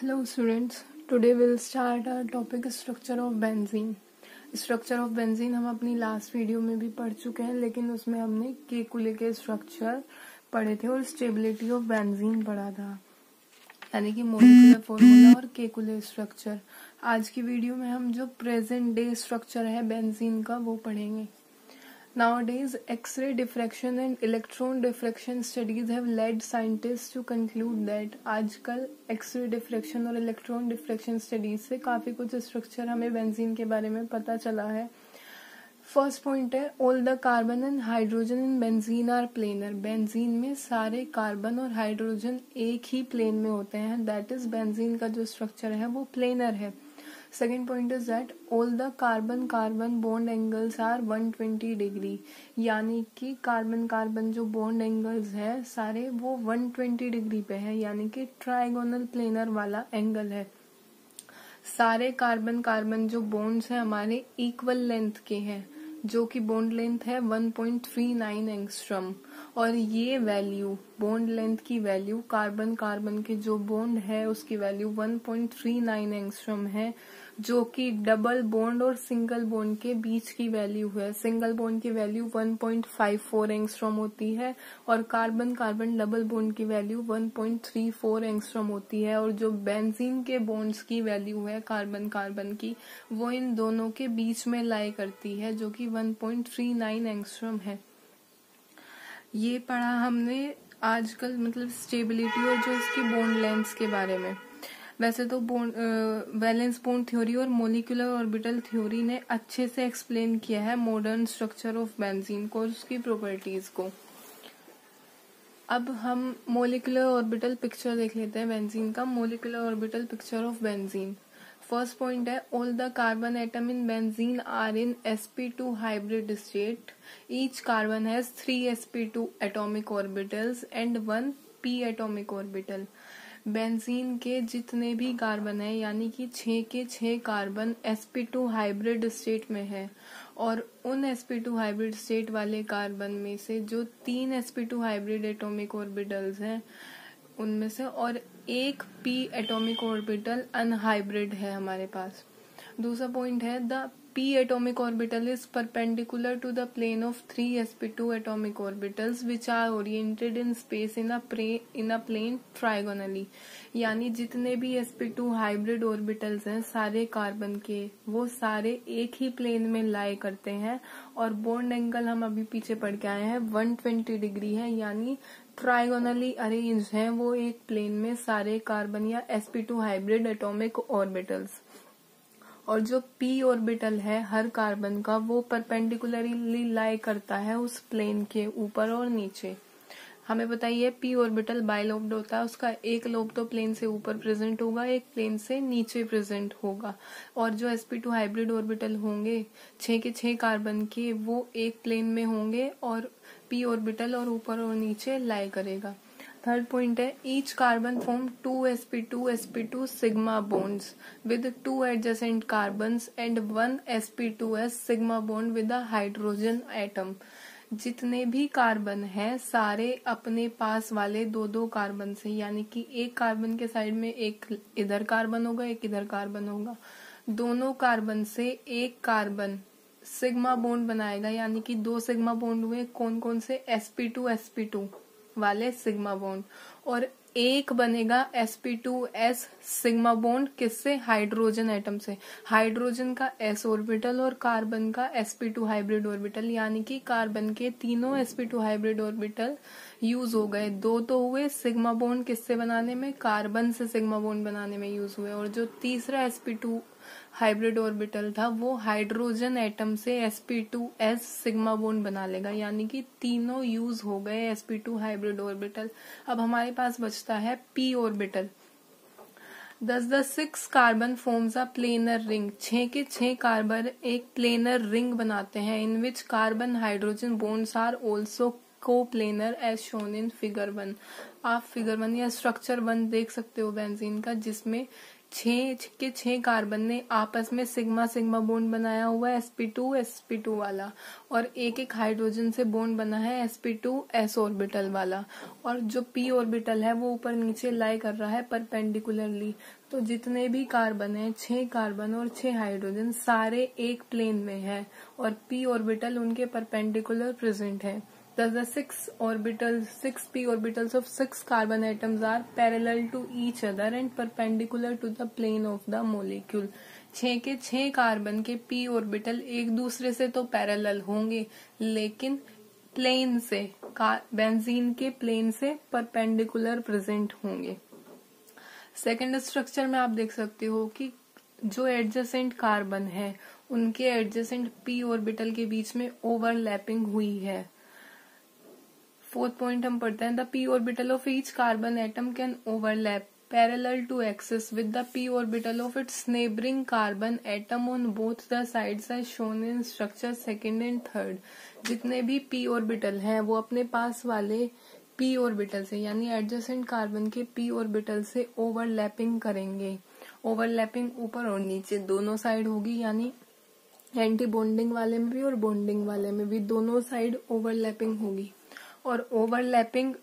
Hello students, today we'll start our topic structure of benzene. Structure of benzene हम अपनी last video में भी पढ़ चुके हैं, लेकिन उसमें हमने केकुले के स्ट्रक्चर पढ़े थे और स्टेबिलिटी ऑफ बेंजीन पढ़ा था, यानी कि मॉलिक्यूलर फॉर्मूला और केकुले स्ट्रक्चर। आज की वीडियो में हम जो प्रेजेंट डे स्ट्रक्चर है बेंजीन का वो पढ़ेंगे। Nowadays, X-ray diffraction and electron diffraction studies have led scientists to conclude that आजकल X-ray diffraction और electron diffraction studies से काफी कुछ स्ट्रक्चर हमें बेंजीन के बारे में पता चला है। फर्स्ट पॉइंट है, all the carbon and hydrogen in benzene are planar. Benzene में सारे कार्बन और हाइड्रोजन एक ही प्लेन में होते हैं, दैट इज बेंजीन का जो स्ट्रक्चर है वो प्लेनर है। Second point is that all the carbon carbon bond angles are 120 degree, यानी कि कार्बन कार्बन जो बॉन्ड एंगल्स है सारे वो 120 डिग्री पे है, यानी कि ट्राइगोनल प्लेनर वाला एंगल है। सारे कार्बन कार्बन जो बॉन्ड्स हैं हमारे इक्वल लेंथ के हैं, जो कि बॉन्ड लेंथ है 1.39 एंगस्ट्रम, और ये वैल्यू बॉन्ड लेंथ की वैल्यू कार्बन कार्बन के जो बॉन्ड है उसकी वैल्यू 1.39 एंगस्ट्रम है, जो कि डबल बॉन्ड और सिंगल बॉन्ड के बीच की वैल्यू है। सिंगल बॉन्ड की वैल्यू 1.54 एंगस्ट्रॉम होती है और कार्बन कार्बन डबल बॉन्ड की वैल्यू 1.34 एंगस्ट्रॉम होती है, और जो बेंजीन के बॉन्ड्स की वैल्यू है कार्बन कार्बन की वो इन दोनों के बीच में लाई करती है, जो कि 1.39 एंगस्ट्रॉम है। ये पढ़ा हमने आजकल, मतलब स्टेबिलिटी और जो इसकी बॉन्ड लेंथ्स के बारे में। वैसे तो वैलेंस बॉन्ड थ्योरी और मॉलिक्यूलर ऑर्बिटल थ्योरी ने अच्छे से एक्सप्लेन किया है मॉडर्न स्ट्रक्चर ऑफ बेंजीन को और उसकी प्रॉपर्टीज को। अब हम मॉलिक्यूलर ऑर्बिटल पिक्चर देख लेते हैं बेंजीन का। Molecular orbital picture of benzene. First point है, all the carbon atom in benzene are in sp2 hybrid state. Each carbon has 3 sp2 atomic orbitals and 1 p atomic orbital. Benzene के जितने भी carbon है, यानी कि 6 के 6 carbon sp2 hybrid state में है, और उन sp2 हाइब्रिड स्टेट वाले कार्बन में से जो 3 sp2 हाइब्रिड एटॉमिक ऑर्बिटल्स हैं उनमें से, और एक p एटॉमिक ऑर्बिटल अनहाइब्रिड है हमारे पास। दूसरा पॉइंट है, the p atomic orbital is perpendicular to the plane of 3 sp2 atomic orbitals which are oriented in space in a plane trigonally। यानी जितने भी sp2 हाइब्रिड ऑर्बिटल्स हैं सारे कार्बन के वो सारे एक ही प्लेन में लाई करते हैं, और बॉन्ड एंगल हम अभी पीछे पढ़ के आए हैं 120 डिग्री है, यानी ट्राइगोनली अरेंज हैं वो एक प्लेन में सारे कार्बन या sp2 हाइब्रिड एटॉमिक ऑर्बिटल्स। और जो p ऑर्बिटल है हर कार्बन का वो परपेंडिकुलरली लाई करता है उस प्लेन के ऊपर और नीचे। हमें बताइए p ऑर्बिटल बाइलोब्ड होता है, उसका एक लोब तो प्लेन से ऊपर प्रेजेंट होगा, एक प्लेन से नीचे प्रेजेंट होगा, और जो sp2 हाइब्रिड ऑर्बिटल होंगे 6 के 6 कार्बन के वो एक प्लेन में होंगे, और p ऑर्बिटल और ऊपर और नीचे लाई करेगा। थर्ड पॉइंट है, each carbon form 2 sp2 sigma bonds with 2 adjacent carbons and 1 sp2s sigma bond with a hydrogen atom. जितने भी कार्बन हैं सारे अपने पास वाले 2-2 कार्बन से, यानी कि एक कार्बन के साइड में एक इधर कार्बन होगा एक इधर कार्बन होगा, दोनों कार्बन से एक कार्बन सिग्मा बॉन्ड बनाएगा, यानी कि 2 सिग्मा बॉन्ड हुए। कौन कौन से? sp2 वाले सिग्मा बॉन्ड, और एक बनेगा sp2s सिग्मा बॉन्ड किससे? हाइड्रोजन एटम से। हाइड्रोजन का s ऑर्बिटल और कार्बन का sp2 हाइब्रिड ऑर्बिटल, यानी कि कार्बन के तीनों sp2 हाइब्रिड ऑर्बिटल यूज हो गए। 2 तो हुए सिग्मा बॉन्ड किससे बनाने में? कार्बन से सिग्मा बॉन्ड बनाने में यूज हुए, और जो तीसरा sp2 हाइब्रिड ऑर्बिटल था वो हाइड्रोजन एटम से sp2s सिग्मा बॉन्ड बना लेगा, यानी कि तीनों यूज हो गए sp2 हाइब्रिड ऑर्बिटल। अब हमारे पास बचता है p orbital. Thus the 6 carbon forms a planar ring. 6 के 6 कार्बन एक प्लेनर रिंग बनाते हैं, in which carbon hydrogen bonds are also coplanar as shown in figure 1। आप फिगर 1 या स्ट्रक्चर 1 देख सकते हो बेंजीन का, जिसमें 6 कार्बन ने आपस में सिग्मा सिग्मा बॉन्ड बनाया हुआ है sp2 वाला, और एक हाइड्रोजन से बॉन्ड बना है sp2 s ऑर्बिटल वाला, और जो p ऑर्बिटल है वो ऊपर नीचे लाई कर रहा है परपेंडिकुलरली। तो जितने भी कार्बन है, 6 कार्बन और 6 हाइड्रोजन सारे एक प्लेन में है और p ऑर्बिटल उनके परपेंडिकुलर प्रेजेंट है। Thus the 6p orbitals of 6 carbon atoms are parallel to each other and perpendicular to the plane of the molecule। 6 के 6 कार्बन के p ऑर्बिटल एक दूसरे से तो पैरेलल होंगे, लेकिन प्लेन से, बेंजीन के प्लेन से परपेंडिकुलर प्रेजेंट होंगे। सेकेंड स्ट्रक्चर में आप देख सकते हो कि जो एडजेसेंट कार्बन है उनके एडजेसेंट p ऑर्बिटल के बीच में ओवरलैपिंग हुई है। फोर्थ पॉइंट हम पढ़ते हैं, the p orbital of each carbon atom can overlap parallel to axis with the p orbital of its neighbouring carbon atom on both the sides as shown in structure second and third. जितने भी p orbital हैं वो अपने पास वाले p orbital से, यानी adjacent carbon के p orbital से ओवरलैपिंग करेंगे। ओवरलैपिंग ऊपर और नीचे दोनों साइड होगी, यानी एंटी बॉन्डिंग वाले में भी और बॉन्डिंग वाले में भी दोनों साइड ओवरलैपिंग होगी। और ओवरलैपिंग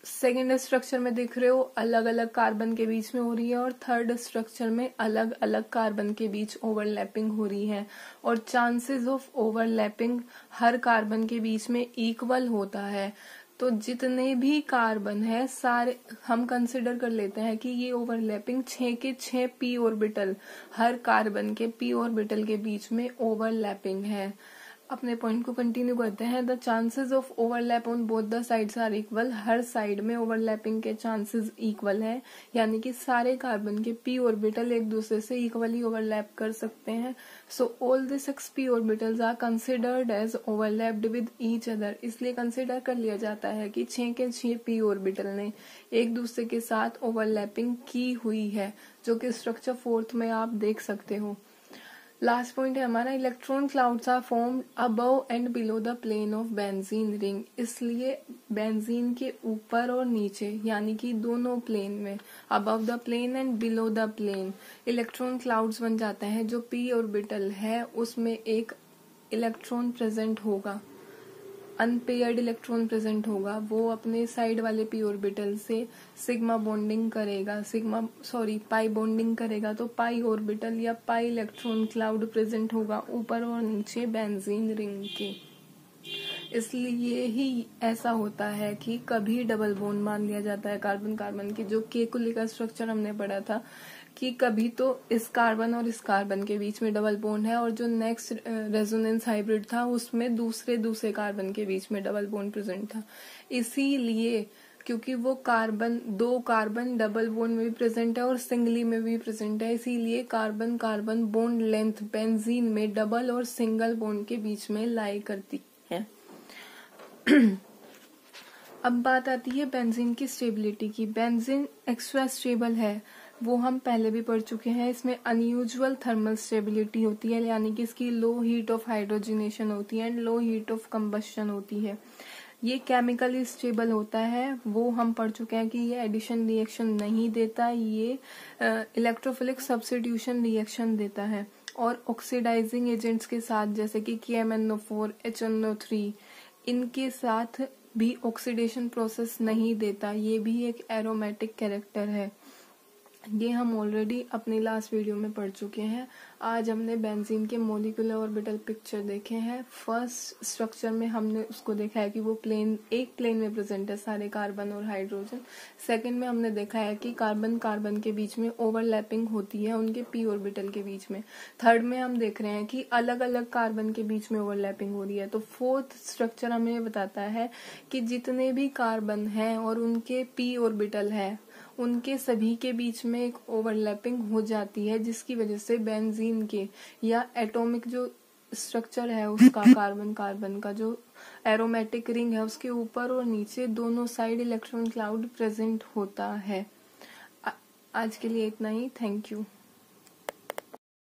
सेकेंड स्ट्रक्चर में देख रहे हो अलग अलग कार्बन के बीच में हो रही है, और थर्ड स्ट्रक्चर में अलग अलग कार्बन के बीच ओवरलैपिंग हो रही है। और chances of overlapping her carbon के बीच में इक्वल होता है। तो जितने भी कार्बन है सारे हम कंसिडर कर लेते हैं कि ये ओवरलैपिंग 6 के 6 p ऑर्बिटल, हर कार्बन के p ऑर्बिटल के बीच में ओवरलैपिंग है। अपने पॉइंट को कंटिन्यू करते हैं। The chances of overlap on both the sides are equal. हर साइड में ओवरलैपिंग के चांसेस इक्वल है, यानी कि सारे कार्बन के p ऑर्बिटल एक दूसरे से इक्वली ओवरलैप कर सकते हैं। So all the 6 p orbitals are considered as overlapped with each other. इसलिए कंसिडर कर लिया जाता है कि 6 के 6 p ऑर्बिटल ने एक दूसरे के साथ ओवरलैपिंग की हुई है, जो कि स्ट्रक्चर 4 में आप देख सकते हो। लास्ट पॉइंट है हमारा, electron clouds are formed above and below the plane of benzene ring. इसलिए बेंजीन के ऊपर और नीचे, यानी कि दोनों प्लेन में, above the plane and below the plane, electron clouds बन जाते हैं। जो p ऑर्बिटल है उसमें एक इलेक्ट्रॉन प्रेजेंट होगा, अनपेयर्ड इलेक्ट्रॉन प्रेजेंट होगा, वो अपने साइड वाले p ऑर्बिटल से सिग्मा बॉन्डिंग करेगा, पाई बॉन्डिंग करेगा। तो पाई ऑर्बिटल या पाई इलेक्ट्रॉन क्लाउड प्रेजेंट होगा ऊपर और नीचे बेंजीन रिंग के। इसलिए ही ऐसा होता है कि कभी डबल बॉन्ड मान लिया जाता है कार्बन कार्बन के, जो केकुले का स्ट्रक्चर हमने पढ़ा था कि कभी तो इस कार्बन और इस कार्बन के बीच में डबल बॉन्ड है, और जो नेक्स्ट रेजोनेंस हाइब्रिड था उसमें दूसरे कार्बन के बीच में डबल बॉन्ड प्रेजेंट था। इसीलिए क्योंकि वो दो कार्बन डबल बॉन्ड में भी प्रेजेंट है और सिंगली में भी प्रेजेंट है, इसीलिए carbon carbon bond length benzene में डबल और सिंगल बॉन्ड के बीच में लाई करती है। अब बात आती है बेंजीन की स्टेबिलिटी की। बेंजीन एक्स्ट्रा स्टेबल है, वो हम पहले भी पढ़ चुके हैं। इसमें अनयूजुअल थर्मल स्टेबिलिटी होती है, यानी कि इसकी लो हीट ऑफ हाइड्रोजनेशन होती है and low heat of combustion होती है। ये केमिकली स्टेबल होता है, वो हम पढ़ चुके हैं कि ये एडिशन रिएक्शन नहीं देता, ये इलेक्ट्रोफिलिक सब्स्टिट्यूशन रिएक्शन देता है। और ऑक्सीडाइजिंग एजेंट्स के साथ जैसे कि KMnO4, HNO3, इनके साथ भी ऑक्सीडेशन प्रोसेस नहीं देता। ये भी एक एरोमेटिक कैरेक्टर है। ये हम ऑलरेडी अपनी लास्ट वीडियो में पढ़ चुके हैं। आज हमने बेंजीन के मोलिकुलर ऑर्बिटल पिक्चर देखे हैं। फर्स्ट स्ट्रक्चर में हमने उसको देखा है कि वो एक प्लेन में प्रेजेंट है सारे कार्बन और हाइड्रोजन। सेकंड में हमने देखा है कि कार्बन कार्बन के बीच में ओवरलैपिंग होती है उनके p ऑर्बिटल के बीच में। थर्ड में हम देख रहे हैं कि अलग अलग कार्बन के बीच में ओवरलैपिंग हो रही है। तो फोर्थ स्ट्रक्चर हमें बताता है कि जितने भी कार्बन हैं और उनके p ऑर्बिटल है उनके सभी के बीच में एक ओवरलैपिंग हो जाती है, जिसकी वजह से बेंजीन के या एटॉमिक जो स्ट्रक्चर है उसका कार्बन कार्बन का जो एरोमेटिक रिंग है उसके ऊपर और नीचे दोनों साइड इलेक्ट्रॉन क्लाउड प्रेजेंट होता है। आज के लिए इतना ही। Thank you.